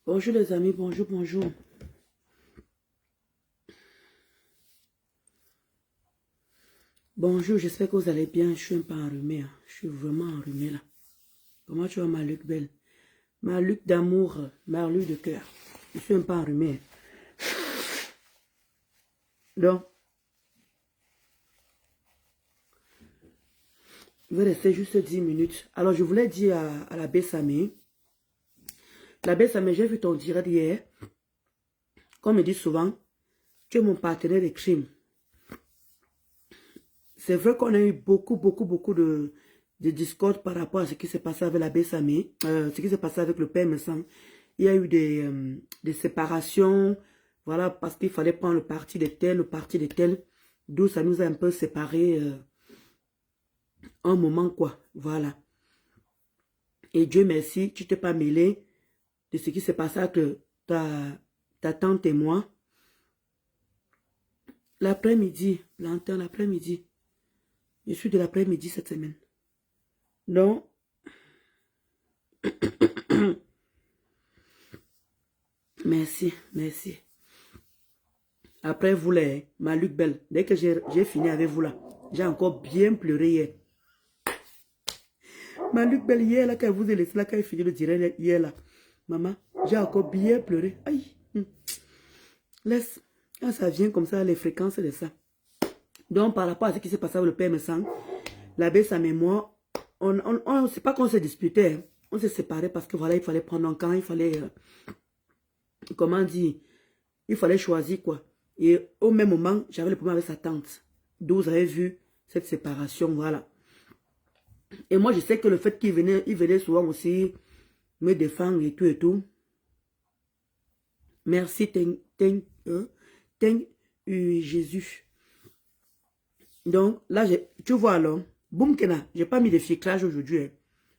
Bonjour les amis, bonjour, bonjour. Bonjour, j'espère que vous allez bien. Je suis un peu enrhumée. Hein. Je suis vraiment enrhumée là. Comment tu vas, ma Luc belle? Ma Luc d'amour, ma Luc de cœur. Je suis un peu enrhumée. Donc, je vais rester juste 10 minutes. Alors, je voulais dire à la Bessamé. La Bessamé, j'ai vu ton direct hier. Comme me dit souvent, tu es mon partenaire de crime. C'est vrai qu'on a eu beaucoup de discord par rapport à ce qui s'est passé avec la Bessamé, ce qui s'est passé avec le père Messan. Il y a eu des séparations, voilà, parce qu'il fallait prendre le parti de tel, le parti de tel, d'où ça nous a un peu séparés un moment, quoi, voilà. Et Dieu merci, tu t'es pas mêlé de ce qui s'est passé avec ta tante et moi. L'après-midi, l'antenne, l'après-midi. Je suis de l'après-midi cette semaine. Donc, merci, merci. Après vous, ma Luc Belle, dès que j'ai fini avec vous là, j'ai encore bien pleuré hier. Ma Luc Belle, hier là, quand vous avez laissé là, quand il finit le direct hier là, maman, j'ai encore bien pleuré. Aïe, laisse, quand ça vient comme ça, les fréquences de ça. Donc, par rapport à ce qui s'est passé avec le père Messan, l'abbé Sam et moi, c'est pas qu'on s'est disputé, hein. On s'est séparés parce que voilà, il fallait prendre un camp, il fallait, comment dire, il fallait choisir quoi. Et au même moment, j'avais le problème avec sa tante. D'où vous avez vu cette séparation, voilà. Et moi, je sais que le fait qu'il venait, il venait souvent aussi me défendre et tout. Merci, Jésus. Donc, là, tu vois alors, boum, Kena, j'ai pas mis de filtrage aujourd'hui. Hein.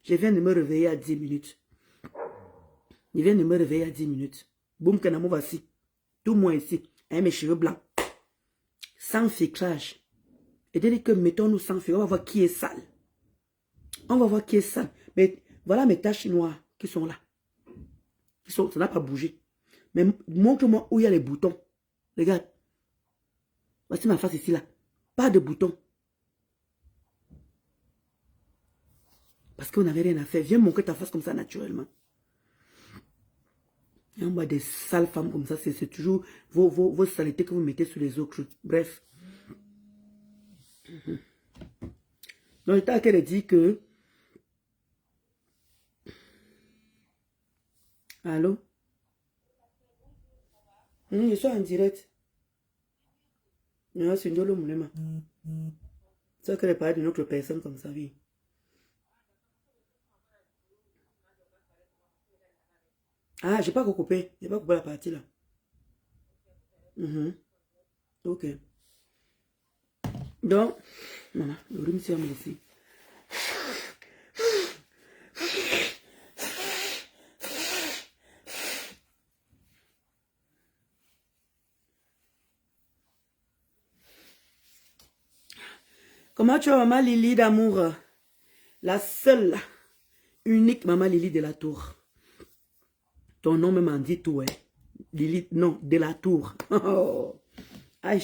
Je viens de me réveiller à 10 minutes. Je viens de me réveiller à 10 minutes. Boum, Kena, moi voici. Tout moi ici, avec mes cheveux blancs. Sans filtrage. Et dès que mettons-nous sans filtrage, on va voir qui est sale. On va voir qui est sale. Mais voilà mes taches noires qui sont là. Ça n'a pas bougé. Mais montre-moi où il y a les boutons. Regarde. Voici ma face ici là. Pas de boutons. Parce qu'on n'avait rien à faire. Viens montrer ta face comme ça naturellement. Et on voit des sales femmes comme ça. C'est toujours vos saletés que vous mettez sur les autres. Bref. Donc, j'étais à qu'elle dit que... Allô? Je suis en direct. C'est une moulema. C'est qu'elle parle d'une autre personne comme ça, oui. Ah, j'ai pas coupé. J'ai pas coupé la partie là. Mhm. Ok. Donc, maman, le rhume c'est me laisser. Comment tu vas, maman Lily d'amour? La seule, unique maman Lily de la Tour. Ton nom me m'en dit tout, hein. Lily, non, de la Tour. Oh. Aïe.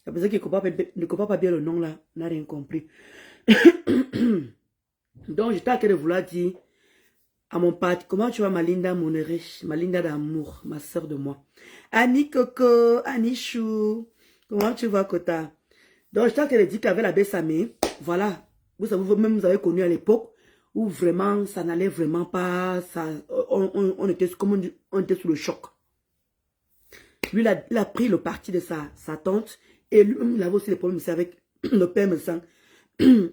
La personne qui ne comprend pas bien le nom là, n'a rien compris. Donc, j'étais en train de vouloir dire à mon parti, comment tu vas ma Linda, mon riche, ma Linda d'amour, ma soeur de moi. Annie Coco, Annie Chou, comment tu vas, Kota? Donc, j'étais en train de dire qu'avec la Bessamé, voilà, vous savez, vous-même, vous avez connu à l'époque où vraiment, ça n'allait vraiment pas, ça, on était, comme on était sous le choc. Lui, il a pris le parti de sa tante, et lui, il avait aussi des problèmes avec le père me sang.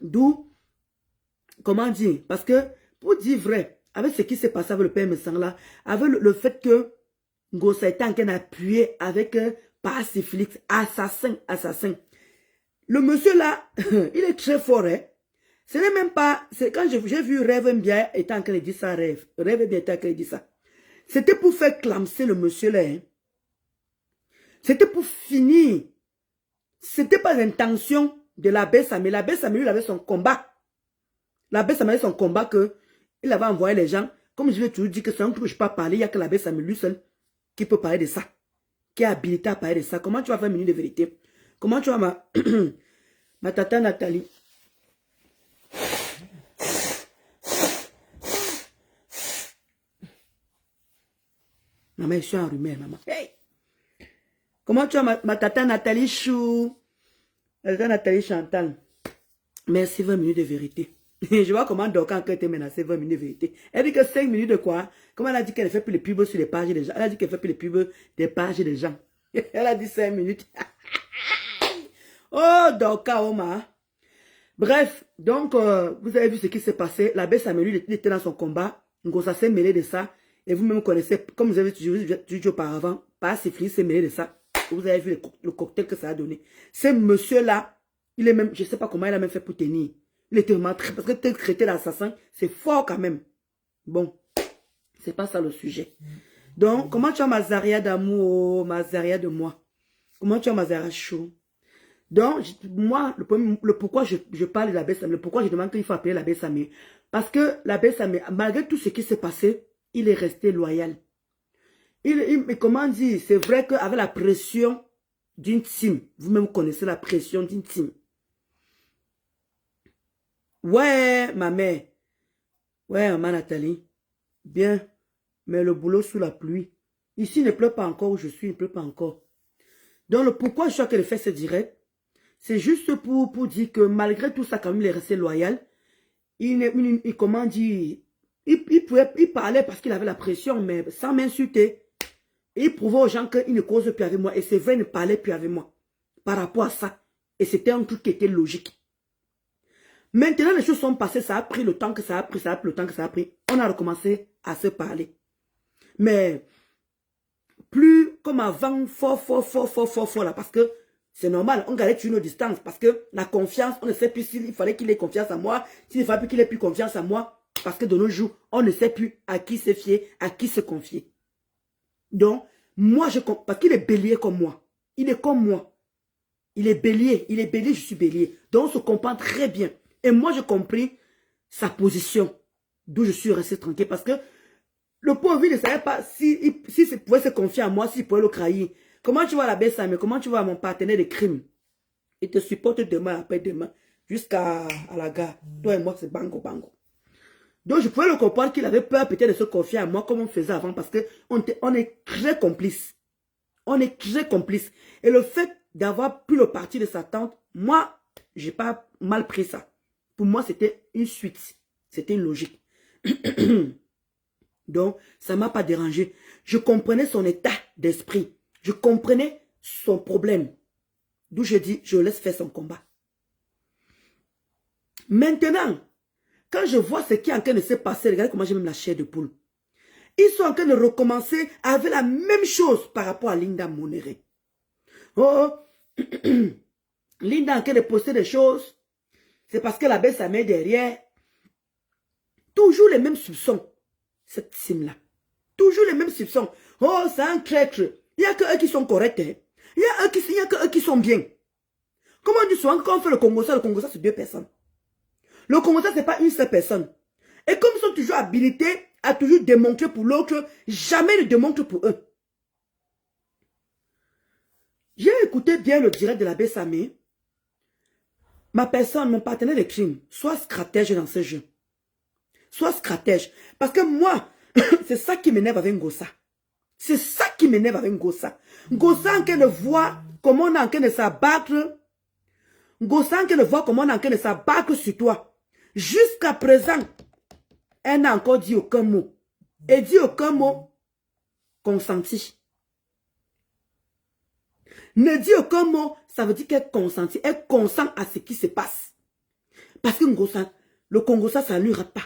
D'où, comment dire, parce que, pour dire vrai, avec ce qui s'est passé avec le père me sang là, avec le fait que Ngosa était en train d'appuyer avec Paraciflix, assassin. Le monsieur là, il est très fort, hein. Ce n'est même pas, c'est quand j'ai vu Rêve bien étant en train de dire ça, Rêve bien étant en train de dire ça. C'était pour faire clamser le monsieur là, hein. C'était pour finir. C'était pas l'intention de l'abbé Samé. L'abbé Samé, il avait son combat. L'abbé Samé avait son combat que il avait envoyé les gens. Comme je vais toujours dire que c'est un truc que je ne peux pas parler, il n'y a que l'abbé Samé lui seul qui peut parler de ça. Qui est habilité à parler de ça. Comment tu vas faire une minute de vérité? Comment tu vas ma tata Nathalie? Maman, je suis enrhumée, maman. Hey! Comment tu vas ma tata Nathalie Chou? Ma tata Nathalie Chantal. Merci, 20 minutes de vérité. Je vois comment Dorcan a été menacé 20 minutes de vérité. Elle dit que 5 minutes de quoi? Comment elle a dit qu'elle ne fait plus les pubs sur les pages des gens? Elle a dit qu'elle ne fait plus les pubs des pages des gens. Elle a dit 5 minutes. Oh, Dorcan, Oma. Bref, donc, vous avez vu ce qui s'est passé. L'abbé Samuel, il était dans son combat. Ngosa s'est mêlé de ça. Et vous-même connaissez, comme vous avez dit auparavant, Paraciflix s'est mêlé de ça. Vous avez vu le cocktail que ça a donné. Ce monsieur-là, il est même, je ne sais pas comment il a même fait pour tenir. Il était vraiment très, parce que tel traité d'assassin, c'est fort quand même. Bon, c'est pas ça le sujet. Donc, comment tu as ma Zaria d'amour, ma Zaria de moi? Comment tu as ma Zaria chaud? Donc, moi, le pourquoi je parle de l'abbé Samé, le pourquoi je demande qu'il faut appeler l'abbé Samé. Parce que l'abbé Samé, malgré tout ce qui s'est passé, il est resté loyal. Mais comment dire, c'est vrai qu'avec la pression d'une team, vous-même connaissez la pression d'une team. Ouais, ma mère. Ouais, maman Nathalie. Bien. Mais le boulot sous la pluie. Ici, il ne pleut pas encore où je suis, il ne pleut pas encore. Donc, le pourquoi je suis en train de faire ce direct, c'est juste pour dire que malgré tout ça, quand même, il est resté loyal. Comment dire, il parlait parce qu'il avait la pression, mais sans m'insulter. Il prouvait aux gens qu'il ne cause plus avec moi. Et c'est vrai, il ne parlait plus avec moi. Par rapport à ça. Et c'était un truc qui était logique. Maintenant, les choses sont passées. Ça a pris le temps que ça a pris. Ça a pris le temps que ça a pris. On a recommencé à se parler. Mais plus comme avant, fort là. Parce que c'est normal. On gardait une distance. Parce que la confiance, on ne sait plus s'il fallait qu'il ait confiance en moi. S'il ne fallait plus qu'il ait plus confiance en moi. Parce que de nos jours, on ne sait plus à qui se fier, à qui se confier. Donc, moi, parce qu'il est bélier comme moi. Il est comme moi. Il est bélier, je suis bélier. Donc, on se comprend très bien. Et moi, j'ai compris sa position. D'où je suis resté tranquille. Parce que le pauvre, il ne savait pas s'il pouvait se confier à moi, s'il pouvait le trahir. Comment tu vois la baisse, mais comment tu vois mon partenaire de crime? Il te supporte demain, après demain, jusqu'à la gare. Toi et moi, c'est bango, bango. Donc, je pouvais le comprendre qu'il avait peur peut-être de se confier à moi comme on faisait avant parce qu'on est très complices. On est très complices. Et le fait d'avoir pris le parti de sa tante, moi, j'ai pas mal pris ça. Pour moi, c'était une suite. C'était une logique. Donc, ça ne m'a pas dérangé. Je comprenais son état d'esprit. Je comprenais son problème. D'où je dis, je laisse faire son combat. Maintenant, quand je vois ce qui est en train de se passer, regardez comment j'ai même la chair de poule. Ils sont en train de recommencer avec la même chose par rapport à Linda Monere. Oh, Linda en train de poster des choses. C'est parce que la belle sa met derrière. Toujours les mêmes soupçons. Cette team-là. Toujours les mêmes soupçons. Oh, c'est un traître. Il n'y a que eux qui sont corrects. Hein. Il y a que eux qui sont bien. Comment on dit souvent quand on fait le Congo, ça c'est 2 personnes. Le Congo, ça c'est pas une seule personne. Et comme ils sont toujours habilités à toujours démontrer pour l'autre, jamais ne démontrent pour eux. J'ai écouté bien le direct de la Bessamé. Ma personne, mon partenaire de crime, soit stratège dans ce jeu. Soit stratège. Parce que moi, c'est ça qui m'énerve avec Ngossa. C'est ça qui m'énerve avec Ngossa. Ngossa en train de voir comment on est en train de s'abattre. Ngossa en train de voir comment on est en train de s'abattre sur toi. Jusqu'à présent, elle n'a encore dit aucun mot. Et dit aucun mot consenti. Ne dit aucun mot, ça veut dire qu'elle consentit. Elle consent à ce qui se passe. Parce que Ngossa, le Congossa, ça ne lui rate pas.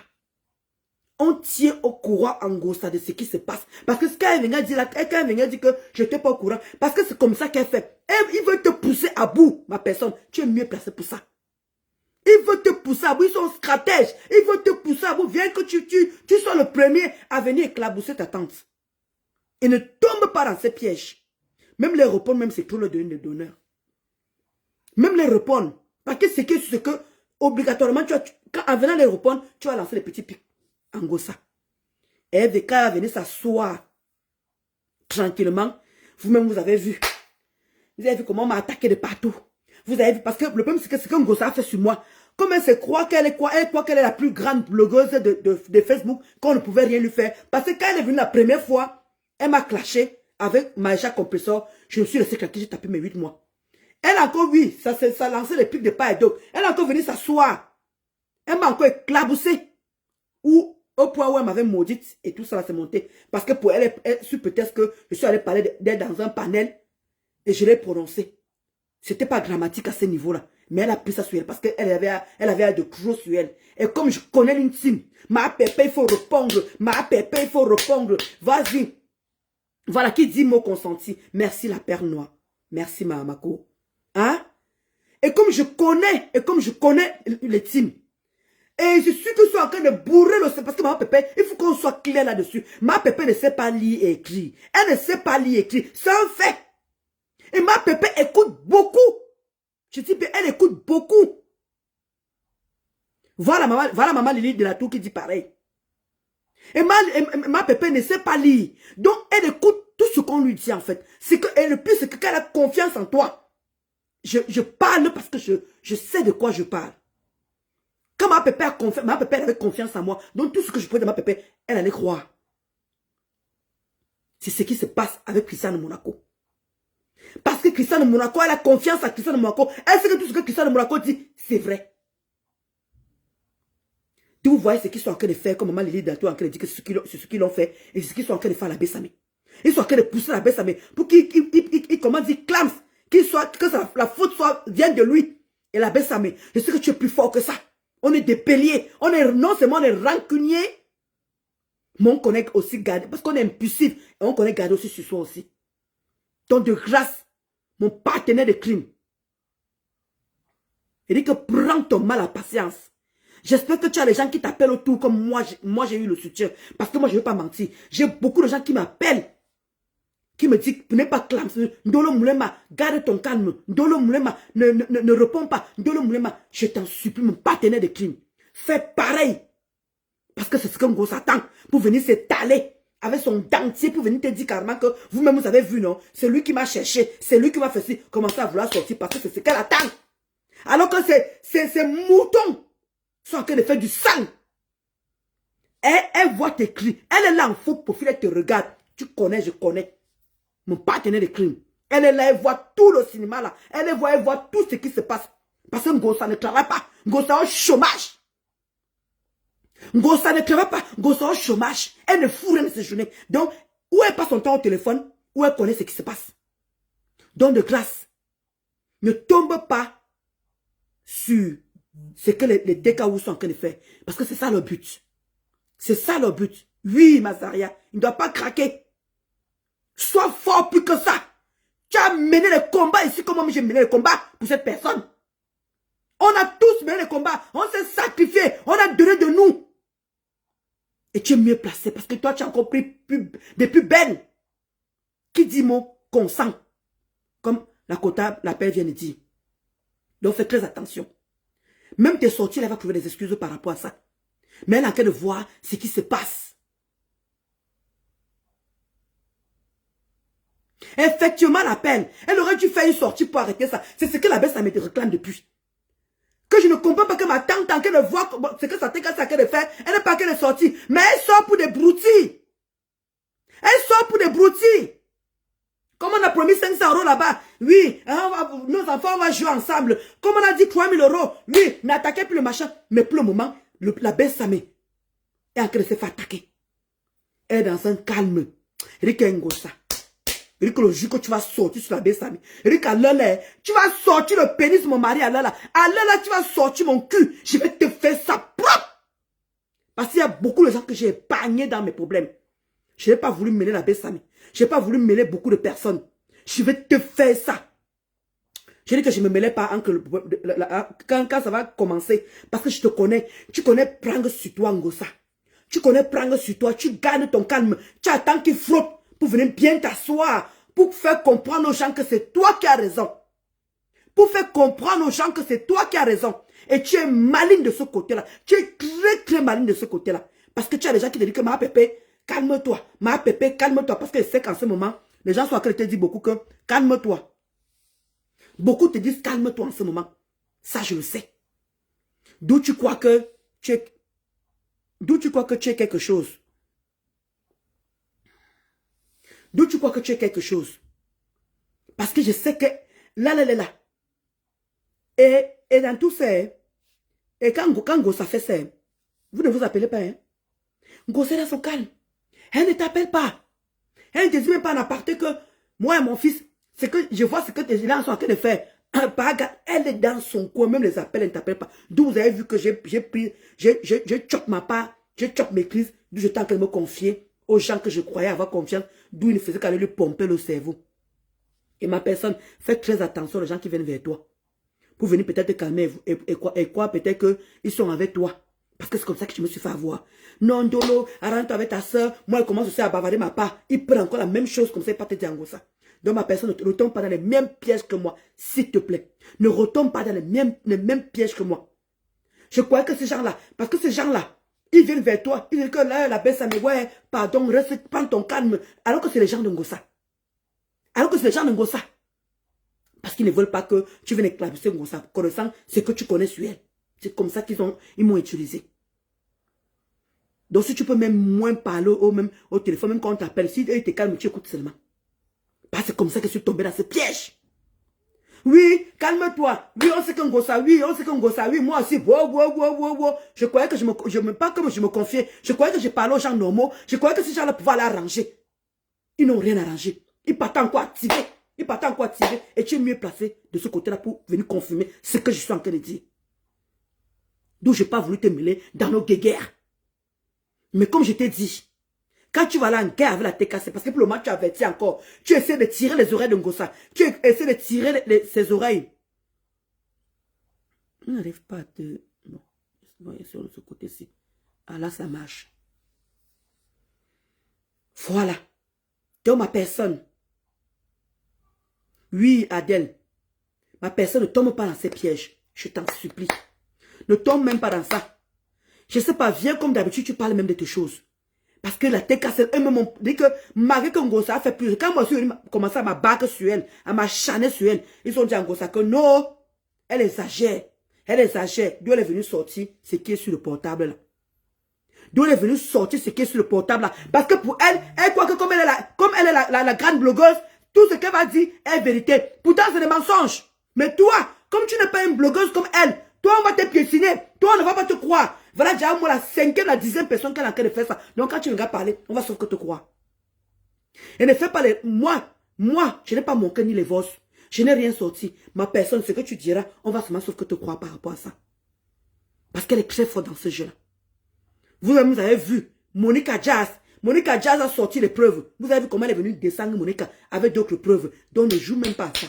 On tient au courant en Ngossa de ce qui se passe. Parce que quand elle vient dire, que je n'étais pas au courant, parce que c'est comme ça qu'elle fait. Il veut te pousser à bout, ma personne. Tu es mieux placé pour ça. Il veut te pousser à bout, ils sont stratèges. Il veut te pousser à bout. Viens que tu sois le premier à venir éclabousser ta tante. Et ne tombe pas dans ces pièges. Même les répondre, même c'est trop le donner de donneur. Même les répondre. Parce que c'est que obligatoirement, en venant les répondre, tu vas lancer les petits pics. En Ngossa. Et quand elle venait s'asseoir tranquillement, vous-même vous avez vu. Vous avez vu comment on m'a attaqué de partout. Vous avez vu, parce que le problème c'est que Ngossa a fait sur moi. Comme elle se croit qu'elle est quoi? Elle croit qu'elle est la plus grande blogueuse de Facebook, qu'on ne pouvait rien lui faire. Parce que quand elle est venue la première fois, elle m'a clashé avec Maïcha Compressor. Je me suis laissé claquer, j'ai tapé mes 8 mois. Elle a encore, oui, ça lançait les pics de pas et d'autres. Elle a encore venu s'asseoir. Elle m'a encore éclaboussé. Ou au point où elle m'avait maudite et tout ça s'est monté. Parce que pour elle, elle su peut-être que je suis allé parler d'elle dans un panel et je l'ai prononcé. C'était pas grammatique à ce niveau-là. Mais elle a pris ça sur elle parce qu'elle avait de gros sur elle. Et comme je connais l'intime, ma pépé, il faut répondre. Ma pépé, il faut répondre. Vas-y. Voilà qui dit mot consenti. Merci la Père Noire. Merci ma Mako. Hein? Et comme je connais les teams. Et je suis que je suis en train de bourrer le... Parce que ma pépé, il faut qu'on soit clair là-dessus. Ma pépé ne sait pas lire et écrire. Elle ne sait pas lire et écrire. C'est un fait. Et ma pépé écoute beaucoup. Je dis, elle écoute beaucoup. Voilà maman Lily de la Tour qui dit pareil. Et ma pépé ne sait pas lire. Donc, elle écoute tout ce qu'on lui dit en fait. Et le plus, c'est qu'elle a confiance en toi. Je parle parce que je sais de quoi je parle. Quand ma pépé avait confiance en moi. Donc, tout ce que je pouvais de ma pépé, elle allait croire. C'est ce qui se passe avec Christiane Monaco. Parce que Christiane Monaco, elle a confiance à Christiane Monaco. Elle sait que tout ce que Christiane Monaco dit, c'est vrai. Vous voyez ce qu'ils sont en train de faire, comme maman Lily Dato est en train de dire que c'est ce qu'ils ont fait, et c'est ce qu'ils sont en train de faire à la Bessamé. Ils sont en train de pousser la Bessamé pour qu'il comment dire, clame, que la faute vienne de lui. Et la Bessamé, je sais que tu es plus fort que ça. On est des béliers. Non seulement on est rancuniers, mais on connaît aussi garder, parce qu'on est impulsif, et on connaît garder aussi sur soi aussi. Donc de grâce, mon partenaire de crime, il dit que prends ton mal à patience. J'espère que tu as les gens qui t'appellent autour comme moi j'ai eu le soutien. Parce que moi je ne veux pas mentir. J'ai beaucoup de gens qui m'appellent. Qui me disent, ne pas clamer. Ndolo Moulema, garde ton calme. Ndolo Moulema, ne réponds pas. Ndolo Moulema, je t'en supplie, mon partenaire de crime. Fais pareil. Parce que c'est ce qu'on vous attend. Pour venir s'étaler avec son dentier. Pour venir te dire carrément que vous-même vous avez vu, non? C'est lui qui m'a cherché. C'est lui qui m'a fait si, commencer à vouloir sortir. Parce que c'est ce qu'elle attend. Alors que ces moutons sont en train de faire du sang. Elle voit tes cris. Elle est là en faux profil, elle te regarde. Tu connais, je connais. Mon partenaire de crime. Elle est là, elle voit tout le cinéma là. Elle voit tout ce qui se passe. Parce que Ngossa ne travaille pas. Ngossa est au chômage. Ngossa ne travaille pas. Ngossa est au chômage. Elle ne fout rien de ses journées. Donc, où elle passe son temps au téléphone, où elle connaît ce qui se passe. Donc, de grâce, ne tombe pas sur ce que les DKW sont en train de faire. Parce que c'est ça leur but. C'est ça leur but. Oui, Mazaria, il ne doit pas craquer. Sois fort plus que ça. Tu as mené les combats ici comme moi j'ai mené les combats pour cette personne. On a tous mené les combats. On s'est sacrifié. On a donné de nous. Et tu es mieux placé parce que toi, tu as encore pris des plus belles. Qui dit mot consent. Comme la comptable, la paix vient de dire. Donc fais très attention. Même tes sorties, elle va trouver des excuses par rapport à ça. Mais elle a qu'à de voir ce qui se passe. Effectivement, la peine. Elle aurait dû faire une sortie pour arrêter ça. C'est ce que la baisse, ça me réclame depuis. Que je ne comprends pas que ma tante, en train de voir ce que ça t'est de faire, elle n'est pas qu'elle est sortie. Mais elle sort pour des broutilles. Elle sort pour des broutilles. Comme on a promis 500 € là-bas. Oui, nos enfants, on va jouer ensemble. Comme on a dit 3000 €. Oui, n'attaquez plus le machin. Mais pour le moment, la baisse, ça m'est. Elle est en train de se faire attaquer. Elle est dans un calme. Rikengosa. Rick, le jour que tu vas sortir sur la Bessami. Rick, à l'heure, tu vas sortir le pénis de mon mari à l'heure là. À l'heure là, tu vas sortir mon cul. Je vais te faire ça propre. Parce qu'il y a beaucoup de gens que j'ai épargnés dans mes problèmes. Je n'ai pas voulu mêler la Bessami. Je n'ai pas voulu mêler beaucoup de personnes. Je vais te faire ça. Je dis que je ne me mêlais pas quand ça va commencer. Parce que je te connais. Tu connais prendre sur toi, Ngosa. Tu connais prendre sur toi. Tu gardes ton calme. Tu attends qu'il frotte. Pour venir bien t'asseoir, pour faire comprendre aux gens que c'est toi qui as raison. Pour faire comprendre aux gens que c'est toi qui as raison. Et tu es maligne de ce côté-là. Tu es très très maligne de ce côté-là. Parce que tu as des gens qui te disent que ma pépé, calme-toi. Ma pépé, calme-toi. Parce que je sais qu'en ce moment, les gens sont en train de te dire beaucoup que calme-toi. Beaucoup te disent calme-toi en ce moment. Ça, je le sais. D'où tu crois que tu es quelque chose. D'où tu crois que tu es quelque chose? Parce que je sais que là. Et dans tout ça, et quand Ngosa fait ça, vous ne vous appelez pas, hein? Ngosa est dans son calme. Elle ne t'appelle pas. Elle ne te dit même pas en aparté que moi et mon fils, c'est que je vois ce que tes gens sont en train de faire. Elle est dans son coin, même les appels, elle ne t'appelle pas. D'où vous avez vu que j'ai chope ma part, je chope mes crises, d'où j'étais en train de me confier aux gens que je croyais avoir confiance, d'où il ne faisait qu'aller lui pomper le cerveau. Et ma personne, fais très attention aux gens qui viennent vers toi. Pour venir peut-être te calmer et quoi peut-être qu'ils sont avec toi. Parce que c'est comme ça que je me suis fait avoir. Non, Dolo, arrête avec ta soeur. Moi, elle commence aussi à bavarder ma part. Il prend encore la même chose comme ça, il ne pas te dire ça. Donc ma personne, ne retombe pas dans les mêmes pièges que moi. S'il te plaît. Ne retombe pas dans les mêmes pièges que moi. Je croyais que ces gens-là, parce que ces gens-là, ils viennent vers toi. Ils disent que là, la baisse, mais ouais, pardon, reste, prends ton calme. Alors que c'est les gens de Ngosa. Alors que c'est les gens de Ngosa. Parce qu'ils ne veulent pas que tu viennes éclabousser Ngosa, connaissant ce que tu connais sur elle. C'est comme ça qu'ils m'ont utilisé. Donc si tu peux même moins parler au téléphone, même quand on t'appelle, si ils te calment, tu écoutes seulement. Parce que c'est comme ça que je suis tombé dans ce piège. Oui, calme-toi. Oui, on sait que Ngosa, oui, on sait que Ngosa, oui, moi aussi. Wow. Je croyais que je me confiais. Je croyais que je parlais aux gens normaux. Je croyais que ces gens-là pouvaient l'arranger. Ils n'ont rien arrangé. Ils partent encore activer. Et tu es mieux placé de ce côté-là pour venir confirmer ce que je suis en train de dire. D'où je n'ai pas voulu te mêler dans nos guerres. Mais comme je t'ai dit, quand tu vas aller en guerre avec la TK, c'est parce que pour le moment tu avertis encore. Tu essaies de tirer les oreilles de Ngosa. Tu essaies de tirer ses oreilles. On n'arrive pas à te... Non, sur ce côté-ci. Ah là, ça marche. Voilà. Donc ma personne. Oui, Adèle. Ma personne ne tombe pas dans ces pièges. Je t'en supplie. Ne tombe même pas dans ça. Je ne sais pas, viens comme d'habitude, tu parles même de tes choses. Parce que la TK, eux-mêmes m'ont dit que malgré que Ngosa a fait plus. Quand moi, je commencé à m'abattre sur elle, à m'acharner sur elle, ils ont dit à Ngosa que non, elle exagère. Elle exagère. D'où elle est venue sortir ce qui est sur le portable là. D'où elle est venue sortir ce qui est sur le portable là. Parce que pour elle, elle croit que comme elle est la grande blogueuse, tout ce qu'elle va dire est vérité. Pourtant, c'est des mensonges. Mais toi, comme tu n'es pas une blogueuse comme elle, toi, on va te piétiner. Toi, on ne va pas te croire. Voilà déjà moi la 5e, la 10e personne qui est en train de faire ça. Donc quand tu regardes parler, on va sauf que te croire. Et ne fais pas les... Moi, je n'ai pas manqué ni les vôtres. Je n'ai rien sorti. Ma personne, ce que tu diras, on va seulement sauf que te croire par rapport à ça. Parce qu'elle est très forte dans ce jeu-là. Vous avez vu, Monica Jazz, Monica Jazz a sorti les preuves. Vous avez vu comment elle est venue descendre Monica avec d'autres preuves. Donc ne joue même pas à ça.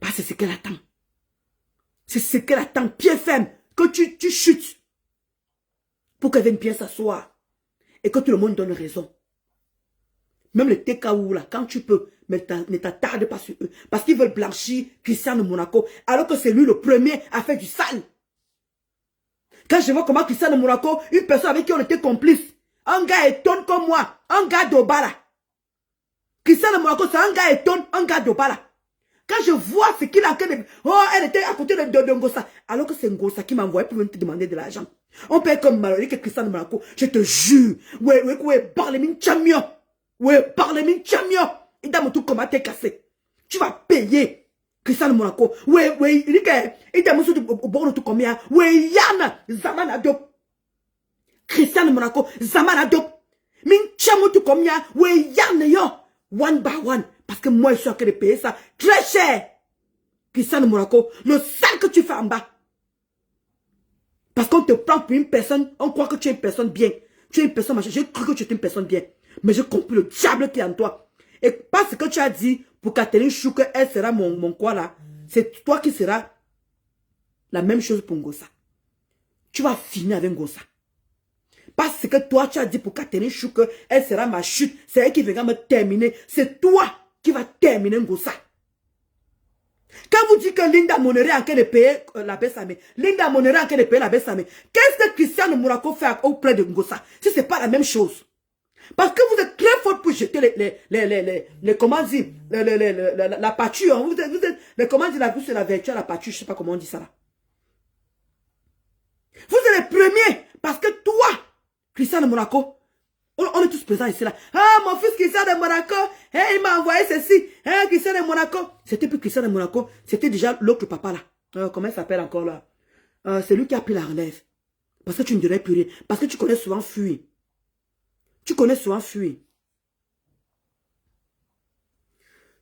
Parce que c'est ce qu'elle attend. C'est ce qu'elle attend. Pied ferme. Que tu chutes. Pour qu'elle vienne bien s'asseoir. Et que tout le monde donne raison. Même les TKO là, quand tu peux, mais ne t'attarde pas sur eux. Parce qu'ils veulent blanchir Cristiano Monaco. Alors que c'est lui le premier à faire du sale. Quand je vois comment Cristiano Monaco, une personne avec qui on était complice, un gars étonne comme moi, un gars d'Obala. Cristiano Monaco, c'est un gars étonne, un gars d'Obala. Quand je vois ce qu'il a en train de... Oh, elle était à côté de Ngosa. Alors que c'est Ngosa qui m'a envoyé pour venir te demander de l'argent. On paye comme malheureux que Cristiano Monaco. Je te jure. Ouais, parle-moi champion. Ouais, parle-moi champion. Il t'a tout comment t'es cassé. Tu vas payer. Cristiano Monaco. Ouais, il dit que... Il t'a montré au bord de tout combien. Ouais, Yann. Zaman Adop. Cristiano Monaco. Zaman Adop. Min chamo tout combien. Ouais, Yann yo. One by one. Parce que moi, je suis en train de payer ça très cher. Cristiano Monaco. Le sale que tu fais en bas. Parce qu'on te prend pour une personne, on croit que tu es une personne bien. Tu es une personne machin. J'ai cru que tu étais une personne bien. Mais j'ai compris le diable qui est en toi. Et parce que tu as dit pour Catherine Chou qu'elle sera mon quoi là, c'est toi qui seras la même chose pour Ngosa. Tu vas finir avec Ngosa. Parce que toi, tu as dit pour Catherine Chou qu'elle sera ma chute. C'est elle qui viendra me terminer. C'est toi qui va terminer Ngosa. Quand vous dites que Linda Monere en train de payer la Bessame, Linda Monere en train de payer la Bessame, qu'est-ce que Cristiano Monaco fait auprès de Ngosa? Si ce n'est pas la même chose. Parce que vous êtes très fort pour jeter les comment dire, la pâture. Vous êtes, les comment dire, la vertu à la pâture, je ne sais pas comment on dit ça là. Vous êtes les premiers. Parce que toi, Cristiano Monaco, on est tous présents ici là. Ah, mon fils Cristiano de Monaco, hey, il m'a envoyé ceci. Hey, Cristiano de Monaco. C'était plus Cristiano de Monaco, c'était déjà l'autre papa là. Comment il s'appelle encore là? C'est lui qui a pris la relève. Parce que tu ne dirais plus rien. Parce que tu connais souvent fuir. Tu connais souvent fuir.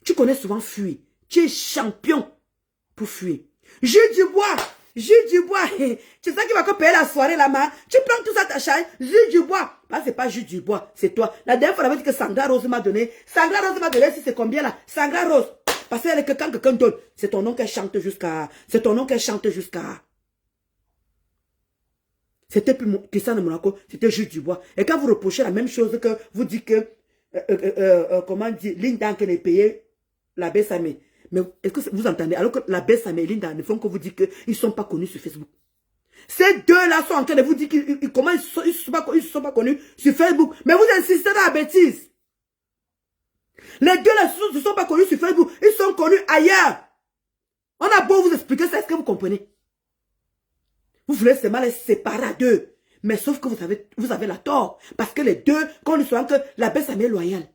Tu connais souvent fuir. Tu es champion pour fuir. Jules Dubois. Jules Dubois. C'est ça qui va payer la soirée là-bas. Tu prends tout ça ta chaîne. Jules Dubois. Bah, c'est pas Jules Dubois, c'est toi. La dernière fois, on avait dit que Sandra Rose m'a donné. Sandra Rose m'a donné, si c'est combien là? Sandra Rose. Parce que quand quelqu'un donne, c'est ton nom qu'elle chante jusqu'à... C'est ton nom qu'elle chante jusqu'à... C'était plus Cristiano de Monaco, c'était Jules Dubois. Et quand vous reprochez la même chose que vous dites que, comment dire, Linda qui est payé la Bessame. Mais est-ce que vous entendez? Alors que la Bessame et Linda ne font que vous dire qu'ils ne sont pas connus sur Facebook. Ces deux-là sont en train de vous dire qu'ils ne sont pas connus sur Facebook. Mais vous insistez dans la bêtise. Les deux-là ne sont pas connus sur Facebook. Ils sont connus ailleurs. On a beau vous expliquer ça, est-ce que vous comprenez? Vous voulez seulement les séparer à deux. Mais sauf que vous avez la tort. Parce que les deux, quand on dit souvent que la Bessame est loyale.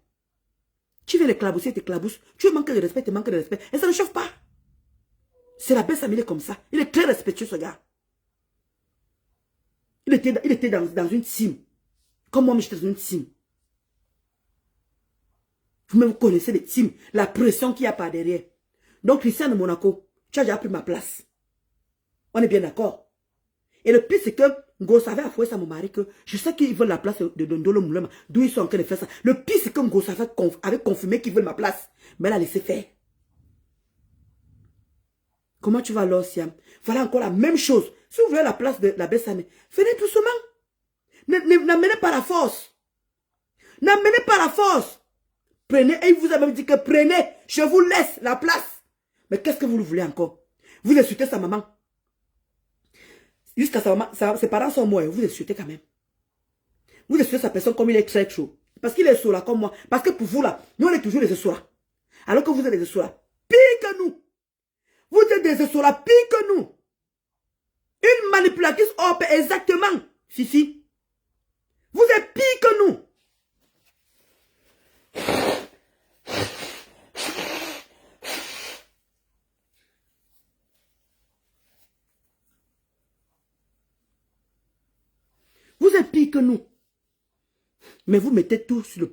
Tu viens l'éclabousser, tu t'éclabousses. Tu manques de respect, tu manques de respect. Et ça ne chauffe pas. C'est la Bessame, il est comme ça. Il est très respectueux, ce gars. Il était dans une team. Comme moi, j'étais dans une team. Vous-même, vous connaissez les teams. La pression qu'il y a par derrière. Donc, Cristiano de Monaco, tu as déjà pris ma place. On est bien d'accord. Et le pire, c'est que Ngosa avait avoué ça à mon mari que je sais qu'ils veulent la place de Ndolo Moulema. D'où ils sont en train de faire ça. Le pire, c'est que Ngosa avait confirmé qu'ils veulent ma place. Mais elle a laissé faire. Comment tu vas alors, Siam? Voilà encore la même chose. Si vous voulez la place de la Bessame, venez doucement. N'amenez pas la force. N'amenez pas la force. Prenez, et il vous a même dit que prenez, je vous laisse la place. Mais qu'est-ce que vous voulez encore? Vous insultez sa maman. Jusqu'à sa maman, ses parents sont morts, vous insultez quand même. Vous insultez sa personne comme il est très chaud. Parce qu'il est sourd là comme moi. Parce que pour vous là, nous on est toujours des sourds. Alors que vous êtes des sourds. Pire que nous. Vous êtes des sourds pire que nous. Une manipulatrice OP, exactement. Fifi. Vous êtes pire que nous. Vous êtes pire que nous. Mais vous mettez tout sur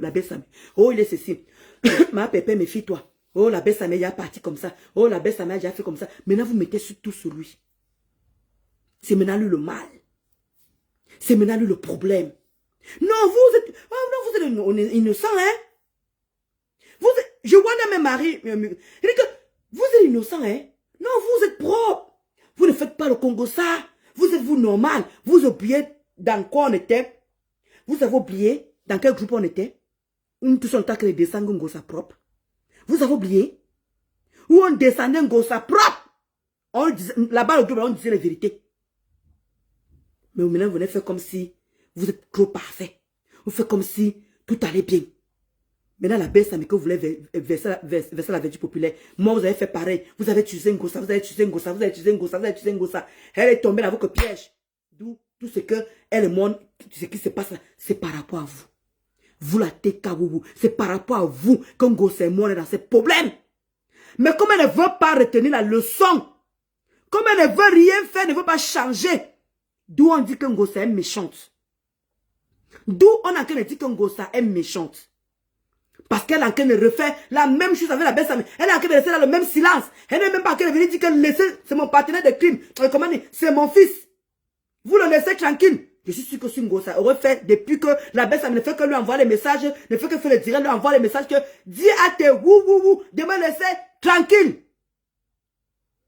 la Bessame. Oh, il est ceci. Ma pépé, méfie-toi. Oh, la Bessame, il a parti comme ça. Oh, la Bessame, il a fait comme ça. Maintenant, vous mettez tout sur lui. C'est maintenant lui le mal. C'est maintenant lui le problème. Non, vous êtes... Oh, non, vous êtes innocent, hein? Je vois dans mes maris... Il dit que vous êtes innocent, hein? Non, vous êtes propre. Vous ne faites pas le Congo ça. Vous êtes vous normal. Vous oubliez dans quoi on était. Vous avez oublié dans quel groupe on était. Nous tous en tant que les descendants Ngosa propre. Vous avez oublié. Où on descendait Ngosa propre. Là-bas, le groupe, on disait la vérité. Mais maintenant, vous venez faire comme si vous êtes trop parfait. Vous faites comme si tout allait bien. Maintenant, la baisse, que vous voulez verser la vertu populaire. Moi, vous avez fait pareil. Vous avez tué Ngosa, vous avez tué Ngosa, vous avez tué Ngosa, vous avez tué Ngosa. Elle est tombée dans votre piège. D'où tout ce que elle monde, ce qui se passe là, c'est par rapport à vous. Vous la TKWou, c'est par rapport à vous que Ngosa et moi, on est dans ces problèmes. Mais comme elle ne veut pas retenir la leçon, comme elle ne veut rien faire, ne veut pas changer, d'où on dit que Ngosa est méchante. D'où on a qu'elle dit que Ngosa est méchante. Parce qu'elle est en train de refaire la même chose avec la belle Samy. Elle est en train de rester dans le même silence. Elle n'est même pas en train de venir dire que c'est mon partenaire de crime. Comment dire? C'est mon fils. Vous le laissez tranquille. Je suis sûr que Ngosa aurait fait depuis que la belle Samy ne fait que lui envoyer les messages, ne fait que faire le direct, lui envoie les messages que dis à tes wou de me laisser tranquille.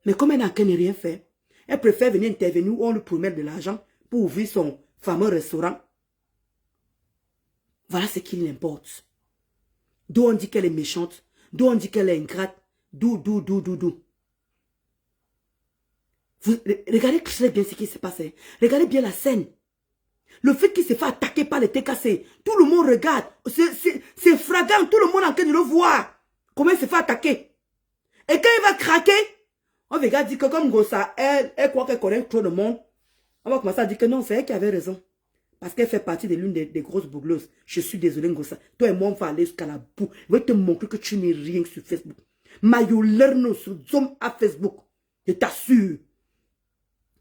Mais comme elle n'a qu'à rien faire, elle préfère venir intervenir où on lui promet de l'argent pour ouvrir son fameux restaurant. Voilà ce qui l'importe. D'où on dit qu'elle est méchante, d'où on dit qu'elle est ingrate, d'où. Vous regardez très bien ce qui se passe. Regardez bien la scène. Le fait qu'il se fait attaquer par les TKC, tout le monde regarde. C'est flagrant, tout le monde est en train de le voir. Comment il se fait attaquer. Et quand il va craquer, on va dire que comme Ngosa, elle croit qu'elle connaît trop de monde. On va commencer à dire que non, c'est elle qui avait raison. Parce qu'elle fait partie de l'une des grosses bougleuses. Je suis désolé, Ngosa. Toi et moi, on va aller jusqu'à la boue. Je vais te montrer que tu n'es rien sur Facebook. Mayolerno sur Zoom à Facebook. Je t'assure.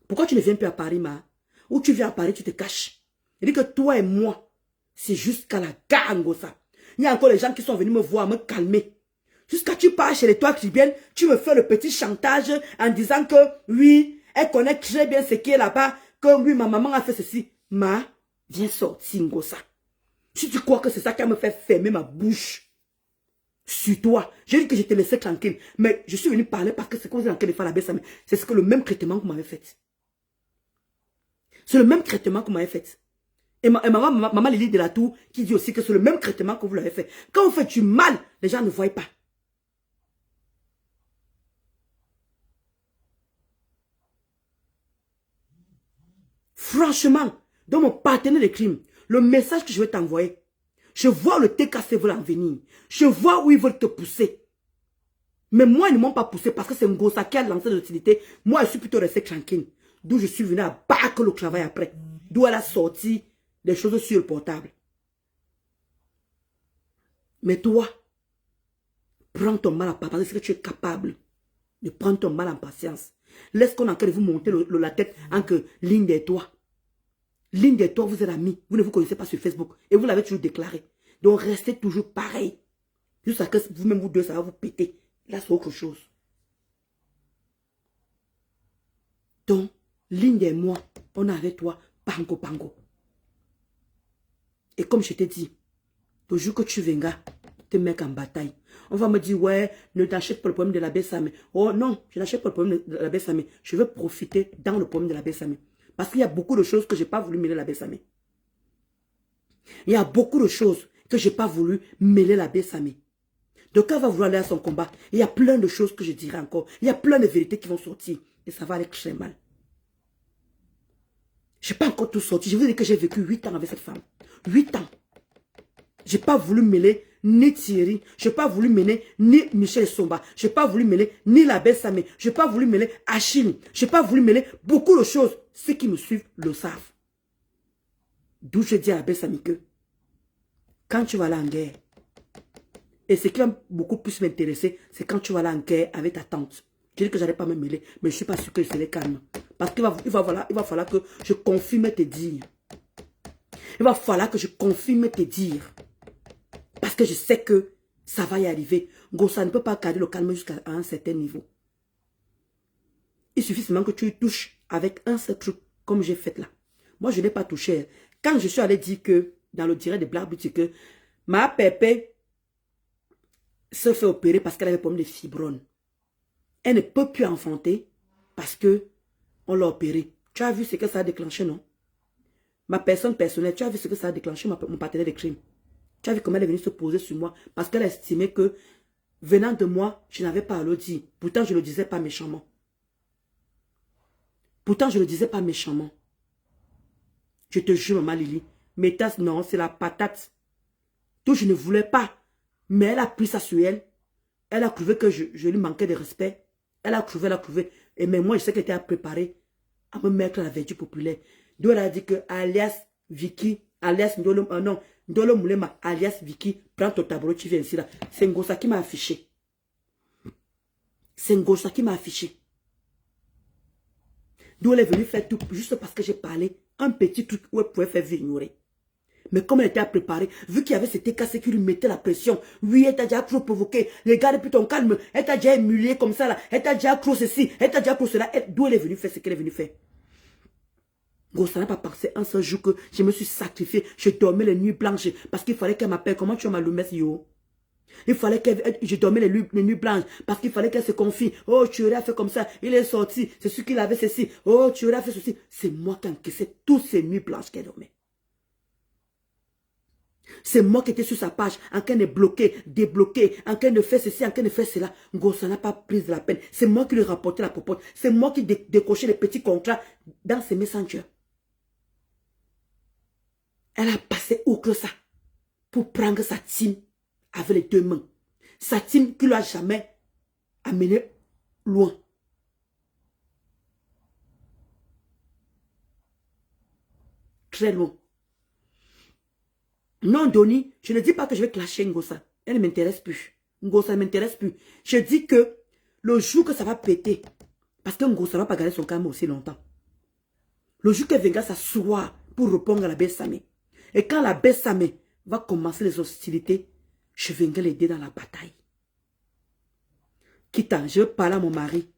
Pourquoi tu ne viens plus à Paris, ma? Ou tu viens à Paris, tu te caches. Je dis que toi et moi, c'est jusqu'à la gare, Ngosa. Il y a encore les gens qui sont venus me voir, me calmer. Jusqu'à tu pars chez les toits caribéennes, tu me fais le petit chantage en disant que oui, elle connaît très bien ce qui est là-bas, que oui, ma maman a fait ceci. Ma, viens sortir, Ngosa. Si tu crois que c'est ça qui me fait fermer ma bouche sur toi, j'ai dit que je te laissais tranquille. Mais je suis venu parler parce que c'est comme si dans quel faire la baisse. C'est ce que le même traitement que vous m'avez fait. C'est le même traitement que vous m'avez fait. Et maman Lily de la Tour qui dit aussi que c'est le même traitement que vous l'avez fait. Quand vous faites du mal, les gens ne voient pas. Franchement, dans mon partenaire de crime, le message que je vais t'envoyer, je vois le TKC veut en venir. Je vois où ils veulent te pousser. Mais moi, ils ne m'ont pas poussé parce que c'est Ngosa qui a lancé l'utilité. Moi, je suis plutôt resté tranquille. D'où je suis venu à battre le travail après. D'où elle a sorti des choses sur le portable. Mais toi, prends ton mal en patience. Est-ce que tu es capable de prendre ton mal en patience? Laisse qu'on a en train de vous monter la tête en que ligne des toits. Ligne des toits, vous êtes amis. Vous ne vous connaissez pas sur Facebook. Et vous l'avez toujours déclaré. Donc, restez toujours pareil. Jusqu'à ce que vous-même, vous deux, ça va vous péter. Là, c'est autre chose. Donc, ligne des mois, on est avec toi, pango, pango. Et comme je t'ai dit, le jour que tu viendras te mettre en bataille, on va me dire, ouais, ne t'achète pas le problème de la Bessame. Oh non, je n'achète pas le problème de la Bessame. Je veux profiter dans le problème de la Bessame. Parce qu'il y a beaucoup de choses que je n'ai pas voulu mêler la Bessame. Il y a beaucoup de choses que je n'ai pas voulu mêler la Bessame. Donc, quand elle va vouloir aller à son combat, il y a plein de choses que je dirai encore. Il y a plein de vérités qui vont sortir. Et ça va aller très mal. Je n'ai pas encore tout sorti. Je vous dis que j'ai vécu 8 ans avec cette femme. 8 ans. Je n'ai pas voulu mêler ni Thierry. Je n'ai pas voulu mêler ni Michel Somba. Je n'ai pas voulu mêler ni la belle Samé. Je n'ai pas voulu mêler Achille. Je n'ai pas voulu mêler beaucoup de choses. Ceux qui me suivent le savent. D'où je dis à la belle Samé que quand tu vas aller en guerre, et ce qui va beaucoup plus m'intéresser, c'est quand tu vas aller en guerre avec ta tante. Je dis que je n'allais pas me mêler, mais je ne suis pas sûr que je serai calme. Parce qu'il va falloir que je confirme tes dires. Il va falloir que je confirme tes dires. Parce que je sais que ça va y arriver. Ngosa ne peut pas garder le calme jusqu'à un certain niveau. Il suffit seulement que tu y touches avec un seul truc, comme j'ai fait là. Moi, je n'ai pas touché. Quand je suis allé dire que, dans le direct de Black Beauty, que ma pépé se fait opérer parce qu'elle avait problème de fibromes. Elle ne peut plus enfanter parce que on l'a opéré. Tu as vu ce que ça a déclenché, non? Ma personne personnelle, tu as vu ce que ça a déclenché, mon partenaire de crime. Tu as vu comment elle est venue se poser sur moi parce qu'elle estimait que, venant de moi, je n'avais pas à le dire. Pourtant, je ne le disais pas méchamment. Pourtant, je ne le disais pas méchamment. Je te jure, maman Lily. Mes tasses, non, c'est la patate. Tout, je ne voulais pas. Mais elle a pris ça sur elle. Elle a trouvé que je lui manquais de respect. Elle a trouvé, elle a trouvé. Et même moi, je sais qu'elle était préparée à me mettre à la vertu populaire. D'où elle a dit que alias Vicky, alias Ndolo, non, Ndolo Moulema, alias Vicky, prends ton tableau, tu viens ici là. C'est Ngosa qui m'a affiché. C'est Ngosa qui m'a affiché. D'où elle est venue faire tout, juste parce que j'ai parlé, un petit truc où elle pouvait faire ignorer. Mais comme elle était préparée, vu qu'il y avait cet écart, qui lui mettait la pression. Oui, elle t'a déjà trop provoqué. Regarde plus ton calme. Elle t'a déjà humilié comme ça là. Elle t'a déjà trop ceci. Elle t'a déjà trop cela. D'où elle est venue faire ce qu'elle est venue faire. Gros, ça n'a pas passé un seul jour que je me suis sacrifié. Je dormais les nuits blanches. Parce qu'il fallait qu'elle m'appelle. Comment tu as ma loumesse, yo? Il fallait que je dormais les nuits blanches. Parce qu'il fallait qu'elle se confie. Oh, tu aurais fait comme ça. Il est sorti. C'est ce qu'il avait ceci. Oh, tu aurais fait ceci. C'est moi qui encaissais toutes ces nuits blanches qu'elle dormait. C'est moi qui étais sur sa page, en train de bloquer, débloquer, en train de faire ceci, en train de faire cela. Ngo, ça n'a pas pris de la peine. C'est moi qui lui rapportais la popote. C'est moi qui décochais les petits contrats dans ses messengers. Elle a passé outre ça pour prendre sa team avec les deux mains. Sa team qui ne l'a jamais amené loin. Très loin. Non, Donnie, je ne dis pas que je vais clasher Ngosa. Elle ne m'intéresse plus. Ngosa ne m'intéresse plus. Je dis que le jour que ça va péter, parce que Ngosa ne va pas garder son calme aussi longtemps. Le jour qu'elle viendra s'asseoir pour répondre à la Bessamé. Et quand la Bessamé va commencer les hostilités, je viendrai l'aider dans la bataille. Quitte, je vais parler à mon mari.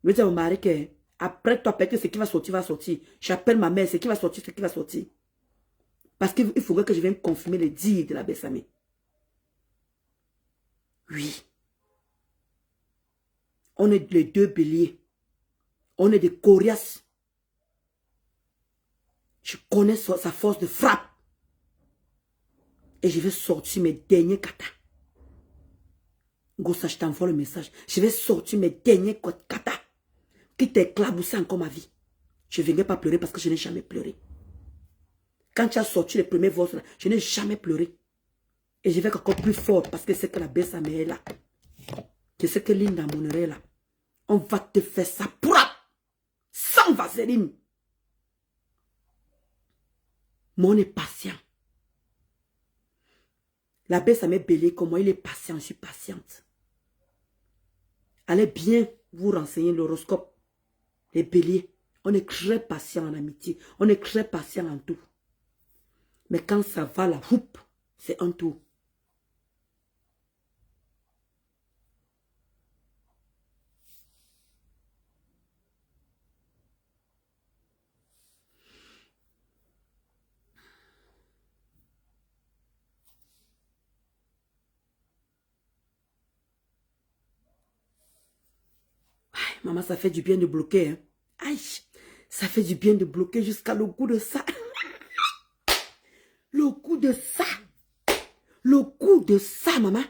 Je vais dire à mon mari que après toi, peut-être que ce qui va sortir, va sortir. J'appelle ma mère, ce qui va sortir, ce qui va sortir. Parce qu'il faudrait que je vienne confirmer les dires de la Bessamé. Oui. On est les deux béliers. On est des coriaces. Je connais sa force de frappe. Et je vais sortir mes derniers katas. Gossa, je t'envoie le message. Je vais sortir mes derniers katas. Qui t'éclaboussent encore ma vie. Je ne viendrai pas pleurer parce que je n'ai jamais pleuré. Quand tu as sorti les premiers voix, je n'ai jamais pleuré. Et je vais encore plus fort parce que c'est que la Bessamé est là. Je sais que Linda Monere est là. On va te faire ça propre. Sans vaseline. Mais on est patient. La Bessamé Bélier, comme moi, il est patient, je suis patiente. Allez bien vous renseigner l'horoscope. Les béliers, on est très patient en amitié. On est très patient en tout. Mais quand ça va, la houppe, c'est un tour. Aïe, maman, ça fait du bien de bloquer. Hein? Aïe, ça fait du bien de bloquer jusqu'à le goût de ça. Le goût de ça. Le goût de ça, maman.